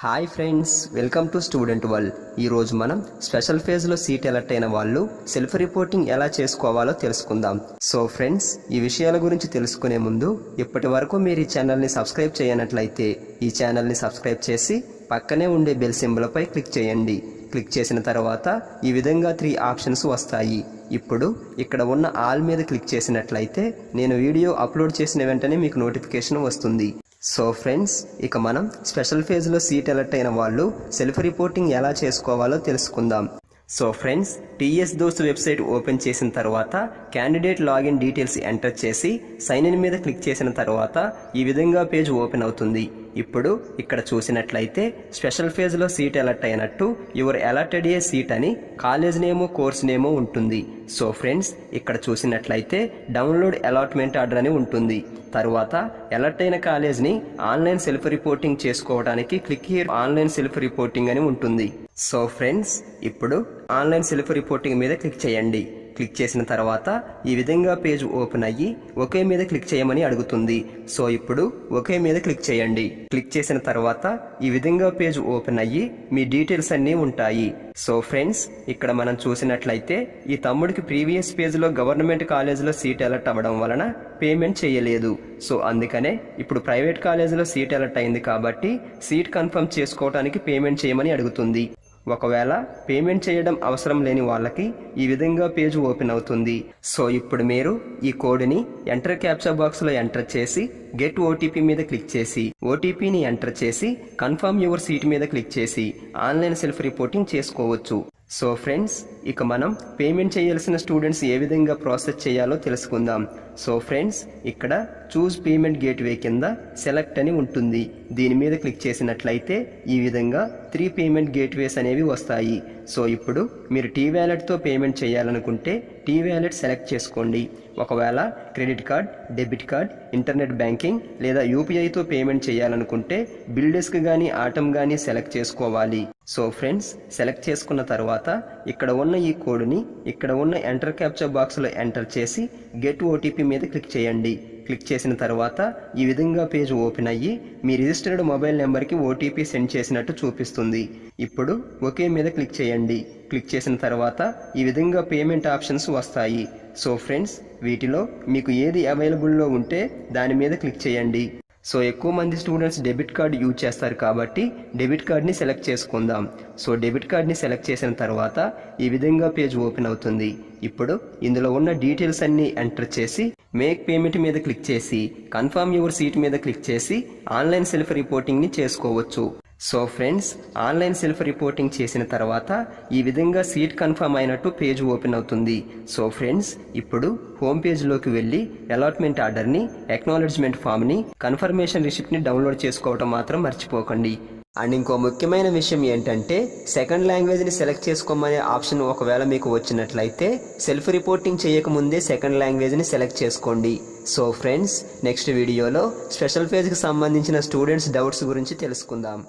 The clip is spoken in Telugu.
Hi friends, welcome to student world. ఈరోజు మనం స్పెషల్ ఫేజ్లో సీట్ ఎలర్ట్ అయిన వాళ్ళు సెల్ఫ్ రిపోర్టింగ్ ఎలా చేసుకోవాలో తెలుసుకుందాం. సో ఫ్రెండ్స్, ఈ విషయాల గురించి తెలుసుకునే ముందు ఇప్పటి వరకు మీరు ఈ ఛానల్ని సబ్స్క్రైబ్ చేయనట్లయితే ఈ ఛానల్ని సబ్స్క్రైబ్ చేసి పక్కనే ఉండే బెల్ సింబల్పై క్లిక్ చేయండి. క్లిక్ చేసిన తర్వాత ఈ విధంగా 3 ఆప్షన్స్ వస్తాయి. ఇప్పుడు ఇక్కడ ఉన్న ఆల్ మీద క్లిక్ చేసినట్లయితే నేను వీడియో అప్లోడ్ చేసిన వెంటనే మీకు నోటిఫికేషన్ వస్తుంది. సో ఫ్రెండ్స్, ఇక మనం స్పెషల్ ఫేజ్లో సీట్ ఎలర్ట్ అయిన వాళ్ళు సెల్ఫ్ రిపోర్టింగ్ ఎలా చేసుకోవాలో తెలుసుకుందాం. సో ఫ్రెండ్స్, టీఎస్ దోస్త్ వెబ్సైట్ ఓపెన్ చేసిన తర్వాత క్యాండిడేట్ లాగిన్ డీటెయిల్స్ ఎంటర్ చేసి సైన్ ఇన్ మీద క్లిక్ చేసిన తర్వాత ఈ విధంగా పేజ్ ఓపెన్ అవుతుంది. ఇప్పుడు ఇక్కడ చూసినట్లయితే స్పెషల్ ఫేజ్లో సీట్ ఎలర్ట్ అయినట్టు యువర్ అలాటెడ్ ఏ సీట్ అని కాలేజ్ నేమో కోర్స్ నేమో ఉంటుంది. సో ఫ్రెండ్స్, ఇక్కడ చూసినట్లయితే డౌన్లోడ్ అలాట్మెంట్ ఆర్డర్ అని ఉంటుంది. తరువాత ఎలర్ట్ అయిన కాలేజ్ని ఆన్లైన్ సెల్ఫ్ రిపోర్టింగ్ చేసుకోవడానికి click here online self reporting అని ఉంటుంది. సో ఫ్రెండ్స్, ఇప్పుడు ఆన్లైన్ సెల్ఫ్ రిపోర్టింగ్ మీద క్లిక్ చేయండి. క్లిక్ చేసిన తర్వాత ఈ విధంగా పేజ్ ఓపెన్ అయ్యి ఒకే మీద క్లిక్ చేయమని అడుగుతుంది. సో ఇప్పుడు ఒకే మీద క్లిక్ చేయండి. క్లిక్ చేసిన తర్వాత ఈ విధంగా పేజ్ ఓపెన్ అయ్యి మీ డీటెయిల్స్ అన్నీ ఉంటాయి. సో ఫ్రెండ్స్, ఇక్కడ మనం చూసినట్లయితే ఈ తమ్ముడికి ప్రీవియస్ పేజ్లో గవర్నమెంట్ కాలేజ్లో సీట్ అలర్ట్ అవ్వడం వలన పేమెంట్ చేయలేదు. సో అందుకనే ఇప్పుడు ప్రైవేట్ కాలేజ్లో సీట్ అలర్ట్ అయింది కాబట్టి సీట్ కన్ఫర్మ్ చేసుకోవడానికి పేమెంట్ చేయమని అడుగుతుంది. ఒకవేళ పేమెంట్ చేయడం అవసరం లేని వాళ్ళకి ఈ విధంగా పేజ్ ఓపెన్ అవుతుంది. సో ఇప్పుడు మీరు ఈ కోడ్ని ఎంటర్ క్యాప్చా బాక్స్లో ఎంటర్ చేసి గెట్ ఓటీపీ మీద క్లిక్ చేసి ఓటీపీని ఎంటర్ చేసి కన్ఫర్మ్ యువర్ సీట్ మీద క్లిక్ చేసి ఆన్లైన్ సెల్ఫ్ రిపోర్టింగ్ చేసుకోవచ్చు. సో ఫ్రెండ్స్, ఇక మనం పేమెంట్ చేయాల్సిన స్టూడెంట్స్ ఏ విధంగా ప్రాసెస్ చేయాలో తెలుసుకుందాం. సో ఫ్రెండ్స్, ఇక్కడ చూస్ పేమెంట్ గేట్వే కింద సెలెక్ట్ అని ఉంటుంది. దీని మీద క్లిక్ చేసినట్లయితే ఈ విధంగా 3 పేమెంట్ గేట్వేస్ అనేవి వస్తాయి. సో ఇప్పుడు మీరు టీ వ్యాలెట్తో పేమెంట్ చేయాలనుకుంటే టీ వ్యాలెట్ సెలెక్ట్ చేసుకోండి. ఒకవేళ credit card, debit card, internet banking లేదా యూపీఐతో పేమెంట్ చేయాలనుకుంటే బిల్ డెస్క్ కానీ ఆటమ్ కానీ సెలెక్ట్ చేసుకోవాలి. సో ఫ్రెండ్స్, సెలెక్ట్ చేసుకున్న తర్వాత ఇక్కడ ఉన్న ఈ కోడ్ని ఇక్కడ ఉన్న ఎంటర్ క్యాప్చా బాక్స్లో ఎంటర్ చేసి గెట్ ఓటీపీ మీద క్లిక్ చేయండి. క్లిక్ చేసిన తర్వాత ఈ విధంగా పేజ్ ఓపెన్ అయ్యి మీ రిజిస్టర్డ్ మొబైల్ నెంబర్కి ఓటీపీ సెండ్ చేసినట్టు చూపిస్తుంది. ఇప్పుడు ఓకే మీద క్లిక్ చేయండి. క్లిక్ చేసిన తర్వాత ఈ విధంగా పేమెంట్ ఆప్షన్స్ వస్తాయి. సో ఫ్రెండ్స్, వీటిలో మీకు ఏది అవైలబుల్లో ఉంటే దాని మీద క్లిక్ చేయండి. సో ఎక్కువ మంది స్టూడెంట్స్ డెబిట్ కార్డ్ యూజ్ చేస్తారు కాబట్టి డెబిట్ కార్డ్ని సెలెక్ట్ చేసుకుందాం. సో డెబిట్ కార్డ్ని సెలెక్ట్ చేసిన తర్వాత ఈ విధంగా పేజ్ ఓపెన్ అవుతుంది. ఇప్పుడు ఇందులో ఉన్న డీటెయిల్స్ అన్నీ ఎంటర్ చేసి మేక్ పేమెంట్ మీద క్లిక్ చేసి కన్ఫర్మ్ యువర్ సీట్ మీద క్లిక్ చేసి ఆన్లైన్ సెల్ఫ్ రిపోర్టింగ్ని చేసుకోవచ్చు. So friends, online self reporting చేసిన తర్వాత ఈ విధంగా సీట్ కన్ఫర్మ్ అయినట్టు పేజ్ ఓపెన్ అవుతుంది. సో ఫ్రెండ్స్, ఇప్పుడు హోమ్ పేజ్లోకి వెళ్ళి అలాట్మెంట్ ఆర్డర్ని, అక్నాలెడ్జ్మెంట్ ఫామ్ని, కన్ఫర్మేషన్ రిసిప్ట్ని డౌన్లోడ్ చేసుకోవటం మాత్రం మర్చిపోకండి. అండ్ ఇంకో ముఖ్యమైన విషయం ఏంటంటే సెకండ్ లాంగ్వేజ్ని సెలెక్ట్ చేసుకోమనే ఆప్షన్ ఒకవేళ మీకు వచ్చినట్లయితే సెల్ఫ్ రిపోర్టింగ్ చేయకముందే సెకండ్ లాంగ్వేజ్ని సెలెక్ట్ చేసుకోండి. సో ఫ్రెండ్స్, నెక్స్ట్ వీడియోలో స్పెషల్ ఫేజ్కి సంబంధించిన స్టూడెంట్స్ డౌట్స్ గురించి తెలుసుకుందాం.